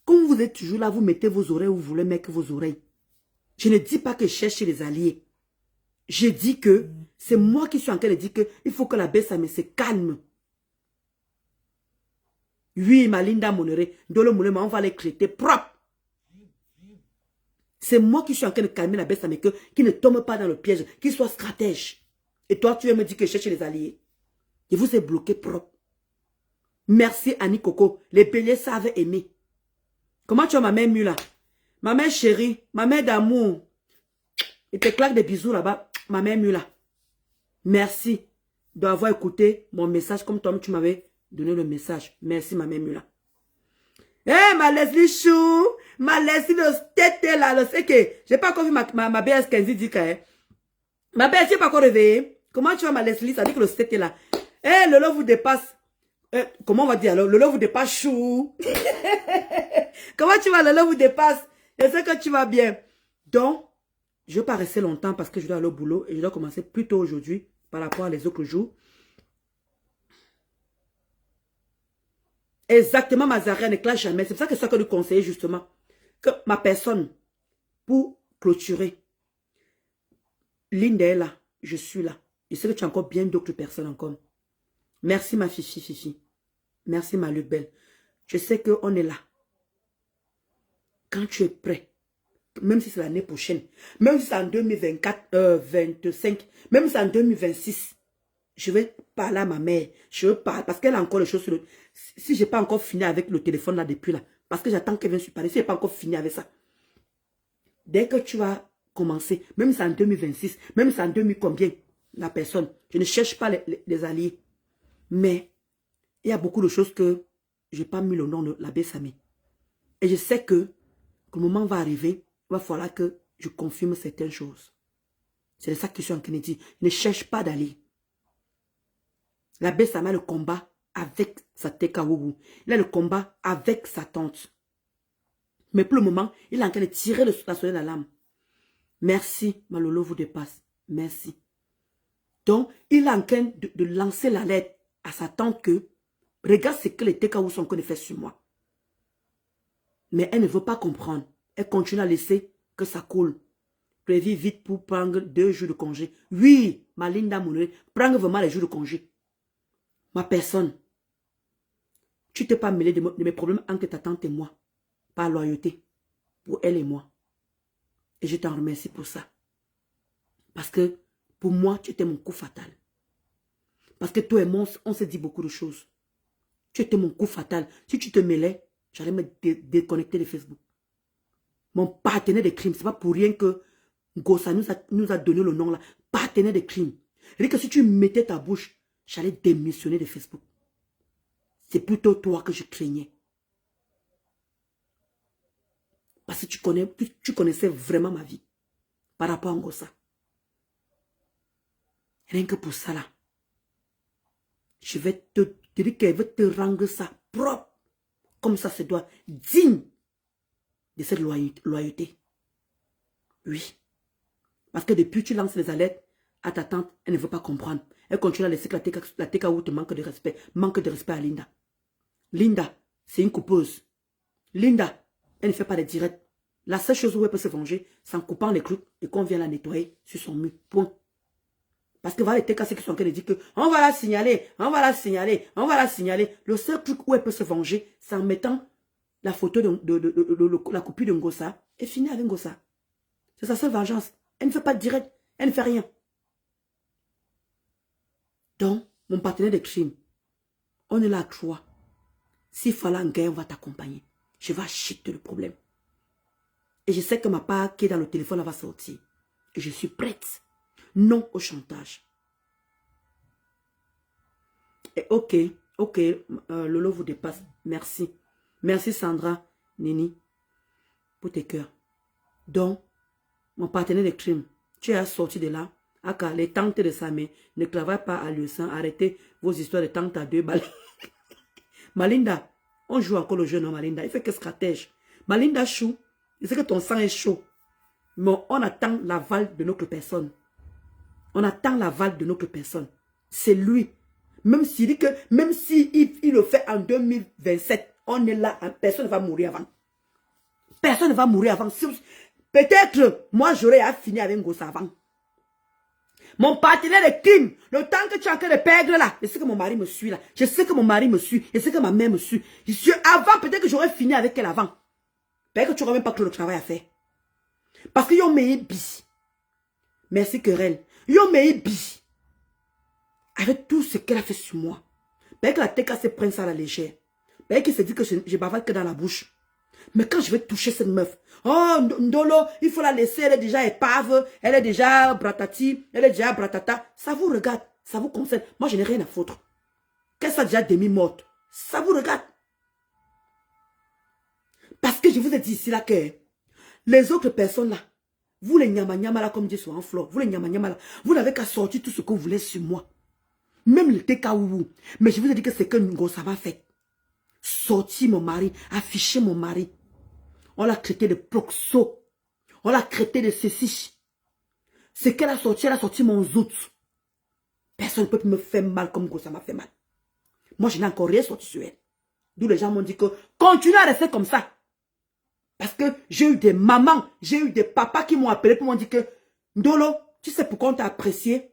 Comme vous êtes toujours là, vous mettez vos oreilles où vous voulez mettre vos oreilles. Je ne dis pas que je cherche les alliés. Je dis que c'est moi qui suis en train de dire qu'il faut que la Bessamé se calme. Oui, ma Linda Monere, Ndolo Moulema, on va les traiter propre. C'est moi qui suis en train de calmer la Bessamé, qui ne tombe pas dans le piège, qui soit stratège. Et toi, tu veux me dire que je cherche les alliés. Je vous ai bloqué propre. Merci Annie Coco. Les béliers savent aimer. Comment tu as ma mère mue là? Ma mère chérie, ma mère d'amour. Et te claque des bisous là-bas. Ma mère mue là. Merci d'avoir écouté mon message comme toi tu m'avais donné le message. Merci ma mère mue là. Eh ma Leslie Chou, ma Leslie de tête là, je sais que j'ai pas encore vu ma BS Kenzie dit que ma BS j'ai pas encore réveillé. Comment tu vas, ma Leslie? Ça dit que le state est là. Eh, le lot vous dépasse. Comment on va dire alors? Le lot vous dépasse, chou. Comment tu vas? Le lot vous dépasse. Je sais que tu vas bien. Donc, je ne vais pas rester longtemps parce que je dois aller au boulot et je dois commencer plus tôt aujourd'hui par rapport à les autres jours. Exactement, Mazaria ne clash jamais. C'est pour ça que c'est ça que nous conseillons justement. Que ma personne, pour clôturer, Linda est là, je suis là. Je sais que tu as encore bien d'autres personnes encore. Merci ma Fifi. Merci ma Luc Belle. Je sais qu'on est là. Quand tu es prêt, même si c'est l'année prochaine, même si c'est en 2024, 25, même si c'est en 2026, je vais parler à ma mère. Je veux parler parce qu'elle a encore les choses sur le... Si je n'ai pas encore fini avec le téléphone là depuis là, parce que j'attends qu'elle vienne se parler, si je n'ai pas encore fini avec ça. Dès que tu vas commencer, même si c'est en 2026, même si c'est en 2000 combien, la personne, je ne cherche pas les alliés. Mais il y a beaucoup de choses que je n'ai pas mis le nom de l'abbé Sami. Et je sais que le moment va arriver, il va falloir que je confirme certaines choses. C'est ça que je suis en train de dire. Ne cherche pas d'aller. L'abbé Sami a le combat avec sa Tekawougou. Il a le combat avec sa tante. Mais pour le moment, il est en train de tirer la sonnette d'alarme. Merci, Malolo vous dépasse. Merci. Donc, il est en train de lancer la lettre à sa tante que regarde ce que les Tekawougou sont en train de faire sur moi. Mais elle ne veut pas comprendre. Elle continue à laisser que ça coule. Prévis vite pour prendre 2 jours de congé. Oui, ma Linda Mounoué, prends vraiment les jours de congé. Ma personne, tu ne t'es pas mêlé de mes problèmes entre ta tante et moi. Par loyauté. Pour elle et moi. Et je t'en remercie pour ça. Parce que pour moi, tu étais mon coup fatal. Parce que toi et moi, on s'est dit beaucoup de choses. Tu étais mon coup fatal. Si tu te mêlais, j'allais me déconnecter de Facebook. Mon partenaire de crime, ce n'est pas pour rien que Gossa nous a donné le nom là. Partenaire de crime. C'est-à-dire que si tu mettais ta bouche, j'allais démissionner de Facebook. C'est plutôt toi que je craignais. Parce que tu connaissais vraiment ma vie. Par rapport à Gossa. Rien que pour ça là. Je vais te dire qu'elle veut te rendre ça propre. Comme ça se doit. Digne de cette loyauté. Oui. Parce que depuis que tu lances les alertes à ta tante, elle ne veut pas comprendre. Elle continue à laisser que la TKO te manque de respect. Manque de respect à Linda. Linda, c'est une coupeuse. Linda, elle ne fait pas de direct. La seule chose où elle peut se venger, c'est en coupant les clous et qu'on vient la nettoyer sur son mur. Point. Parce que voilà les TKC qui sont en train de dire que on va la signaler, on va la signaler, on va la signaler. Le seul truc où elle peut se venger, c'est en mettant la photo de la copie de Ngossa et finir avec Ngossa. C'est sa seule vengeance. Elle ne fait pas de direct. Elle ne fait rien. Donc, mon partenaire de crime, on est là à 3. S'il fallait un gars, on va t'accompagner. Je vais acheter le problème. Et je sais que ma part qui est dans le téléphone, elle va sortir. Et je suis prête. Non au chantage. Et ok, Lolo vous dépasse. Merci. Merci Sandra, Nini, pour tes cœurs. Donc, mon partenaire de crime, tu es sorti de là. Aka, les tantes de sa mère ne travaillent pas à l'USAN. Arrêtez vos histoires de tantes à 2 balles. Malinda, on joue encore le jeu, non, Malinda. Il fait que stratège. Malinda chou, je sais que ton sang est chaud. Mais on attend l'aval de notre personne. On attend l'aval de notre personne. C'est lui. Même s'il dit que, même s'il il le fait en 2027, on est là, personne ne va mourir avant. Personne ne va mourir avant. Peut-être, moi, j'aurais à finir avec Ngossa avant. Mon partenaire de crime, le temps que tu es en train de perdre là, je sais que mon mari me suit là. Je sais que mon mari me suit. Je sais que ma mère me suit. Avant, peut-être que j'aurais fini avec elle avant. Peut-être que tu n'aurais même pas que le travail à faire. Parce que yon me bi. Merci querelle. Yon me bi. Avec tout ce qu'elle a fait sur moi. Peut-être que la TK se prend ça à la légère. Peut-être qu'il se dit que je bavale que dans la bouche. Mais quand je vais toucher cette meuf, oh, Ndolo, il faut la laisser, elle est déjà épave, elle est déjà bratati, elle est déjà bratata. Ça vous regarde, ça vous concerne. Moi, je n'ai rien à foutre. Qu'elle soit déjà demi-morte, ça vous regarde. Parce que je vous ai dit ici là que les autres personnes là, Vous les nyama là, comme dit sur un flore, vous les nyama là, vous n'avez qu'à sortir tout ce que vous voulez sur moi. Même le TKW. Mais je vous ai dit que c'est que Ngosa m'a fait. Sortir mon mari, afficher mon mari. On l'a traité de proxo. On l'a traité de ceci. Ce qu'elle a sorti mon zout. Personne ne peut me faire mal comme Ngosa m'a fait mal. Moi, je n'ai encore rien sorti sur elle. D'où les gens m'ont dit que continue à rester comme ça. Parce que j'ai eu des mamans, j'ai eu des papas qui m'ont appelé pour m'ont dit que Ndolo, tu sais pourquoi on t'a apprécié?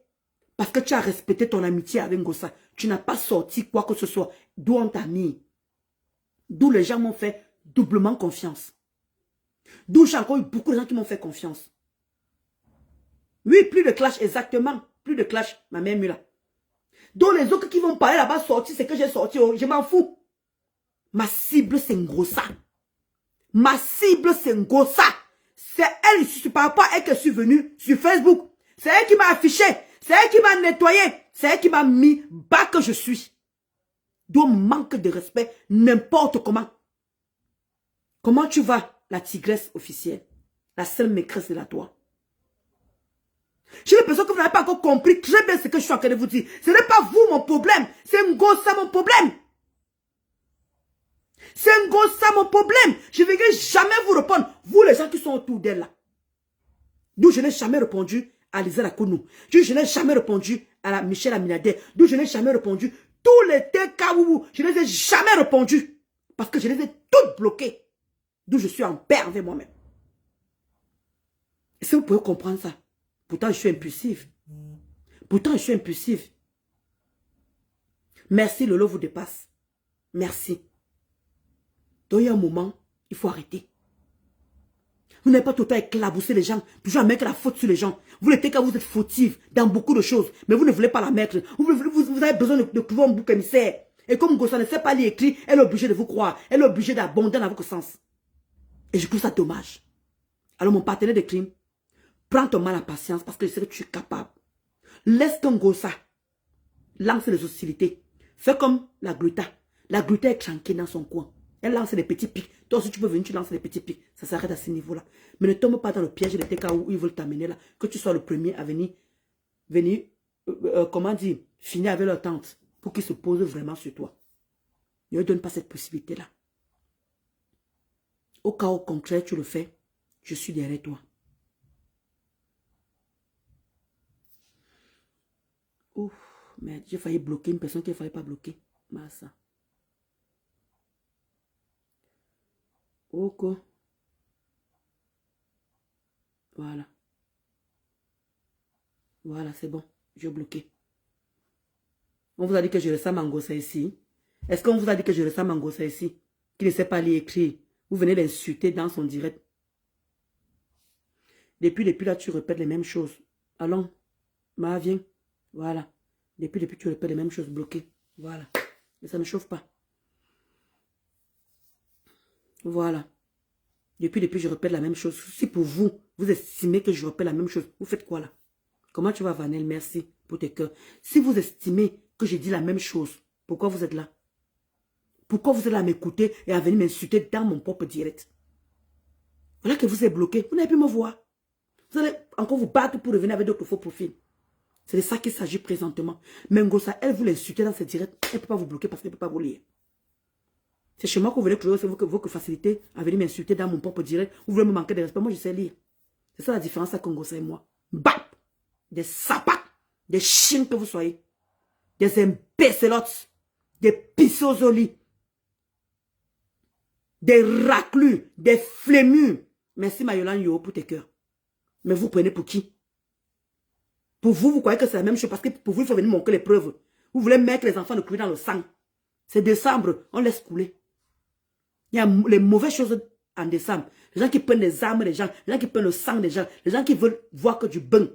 Parce que tu as respecté ton amitié avec Ngosa. Tu n'as pas sorti quoi que ce soit. D'où on t'a mis. D'où les gens m'ont fait doublement confiance. D'où j'ai encore eu beaucoup de gens qui m'ont fait confiance. Oui, plus de clash, exactement. Plus de clash, ma mère Mula. Donc les autres qui vont parler là-bas sortir, c'est que j'ai sorti, oh, je m'en fous. Ma cible, c'est Ngosa. Ma cible, c'est Ngosa. C'est elle, c'est par rapport à elle que je suis venue sur Facebook. C'est elle qui m'a affiché. C'est elle qui m'a nettoyé. C'est elle qui m'a mis bas que je suis. Donc, manque de respect, n'importe comment. Comment tu vas, la tigresse officielle? La seule maîtresse de la toi. J'ai l'impression que vous n'avez pas encore compris très bien ce que je suis en train de vous dire. Ce n'est pas vous mon problème. C'est Ngosa mon problème. C'est Ngosa mon problème. Je ne vais jamais vous répondre. Vous les gens qui sont autour d'elle là. D'où je n'ai jamais répondu à Lisa Lakonou. D'où je n'ai jamais répondu à la Michel Aminadé. D'où je n'ai jamais répondu. Tous les TKW, je ne les ai jamais répondu. Parce que je les ai toutes bloquées. D'où je suis en paix avec moi-même. Est-ce que vous pouvez comprendre ça? Pourtant, je suis impulsive. Pourtant, je suis impulsive. Merci, Lolo vous dépasse. Merci. Donc, il y a un moment, il faut arrêter. Vous n'avez pas tout le temps éclabousser les gens, toujours mettre la faute sur les gens. Vous le que vous êtes fautive dans beaucoup de choses, mais vous ne voulez pas la mettre. Vous avez besoin de trouver un bouc émissaire. Et comme Ngosa ne sait pas lire écrit, elle est obligée de vous croire. Elle est obligée d'abonder dans votre sens. Et je trouve ça dommage. Alors mon partenaire de crime, prends ton mal à patience parce que je sais que tu es capable. Laisse ton Ngosa lance les hostilités. Fais comme la Gluta. La Gluta est tranquille dans son coin. Elle lance des petits pics. Toi aussi, tu peux venir, tu lances des petits pics. Ça s'arrête à ce niveau-là. Mais ne tombe pas dans le piège des TK où ils veulent t'amener là. Que tu sois le premier à venir comment dire, finir avec leur tante pour qu'ils se posent vraiment sur toi. Ne leur donne pas cette possibilité-là. Au cas au contraire, tu le fais, je suis derrière toi. Ouf, merde, j'ai failli bloquer une personne qu'il ne fallait pas bloquer. Massa. Ok. Voilà. Voilà, c'est bon. J'ai bloqué. On vous a dit que je ressemble à Ngosa ici. Est-ce qu'on vous a dit que je ressemble à Ngosa ici? Qui ne sait pas lire écrire. Vous venez d'insulter dans son direct. Depuis là, tu répètes les mêmes choses. Allons. Ma, viens. Voilà. Depuis, tu répètes les mêmes choses bloquées. Voilà. Mais ça ne chauffe pas. Voilà. Depuis, je répète la même chose. Si pour vous, vous estimez que je répète la même chose, vous faites quoi là? Comment tu vas, Vanel? Merci pour tes cœurs. Si vous estimez que je dis la même chose, pourquoi vous êtes là? Pourquoi vous êtes là à m'écouter et à venir m'insulter dans mon propre direct? Voilà que vous êtes bloqué. Vous n'avez plus me voir. Vous allez encore vous battre pour revenir avec d'autres faux profils. C'est de ça qu'il s'agit présentement. Mais Ngosa, elle vous l'insulter dans ses directs. Elle ne peut pas vous bloquer parce qu'elle ne peut pas vous lire. C'est chez moi que vous voulez que votre facilité à venir m'insulter dans mon propre direct. Vous voulez me manquer de respect. Moi, je sais lire. C'est ça la différence entre Ngosa et moi. Bap! Des sapats, des chiens que vous soyez. Des imbécilotes. Des pissozolis. Des raclus. Des flemmus. Merci Mayolan Yo pour tes cœurs. Mais vous prenez pour qui? Pour vous, vous croyez que c'est la même chose parce que pour vous, il faut venir montrer les preuves. Vous voulez mettre les enfants de couler dans le sang. C'est décembre, on laisse couler. Il y a les mauvaises choses en décembre. Les gens qui prennent les armes des gens, les gens qui prennent le sang des gens, les gens qui veulent voir que du bain.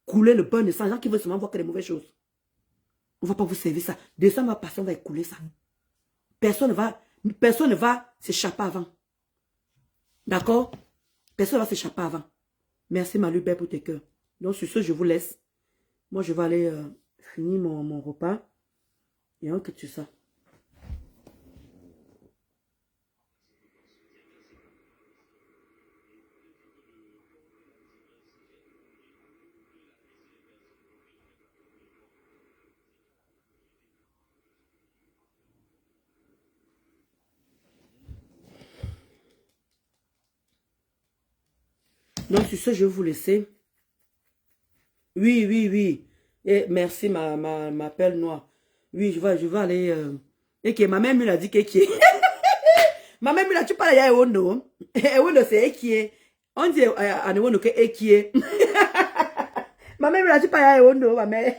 Couler le bain de sang, les gens qui veulent seulement voir que des mauvaises choses. On ne va pas vous servir ça. Décembre va passer, on va écouler ça. Personne ne va s'échapper avant. D'accord? Personne ne va s'échapper avant. Merci Malubert pour tes cœurs. Donc sur ce, je vous laisse. Moi, je vais aller finir mon repas. Et on que tu ça. Donc, sur ce, je vais vous laisser. Oui, oui, oui. Et merci, ma pelle noire. Oui, je vais aller... Et que ma mère me l'a dit qui est. Ma mère me l'a dit pas là, Ewono. Ewono, c'est qui est. On dit à Ewono que qui est. Ma mère me l'a dit pas là, Ewono, ma mère.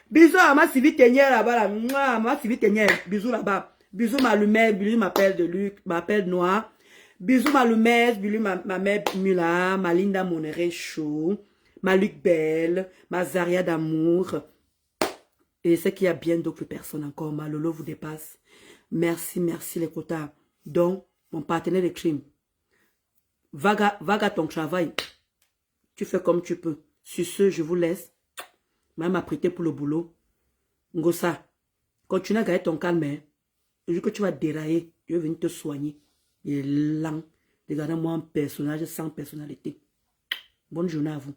Bisous à ma civile tenière là-bas, là. Ma civile tenière. Bisous là-bas. Bisous ma lumière, bisous ma pelle de Luc, ma pelle noire. Bisous ma lumière, bisous ma mère Mula, ma Linda Monéré Chou, ma Luc Belle, ma Zaria d'amour. Et c'est qu'il y a bien d'autres personnes encore. Ma Lolo vous dépasse. Merci, merci les quotas. Donc, mon partenaire de crime. Vaga ton travail. Tu fais comme tu peux. Sur ce, je vous laisse. Même apprêté pour le boulot. Ngosa, continue à garder ton calme. Hein. Le jour que tu vas dérailler, je vais venir te soigner. Il est lent. Regardez-moi un personnage sans personnalité. Bonne journée à vous.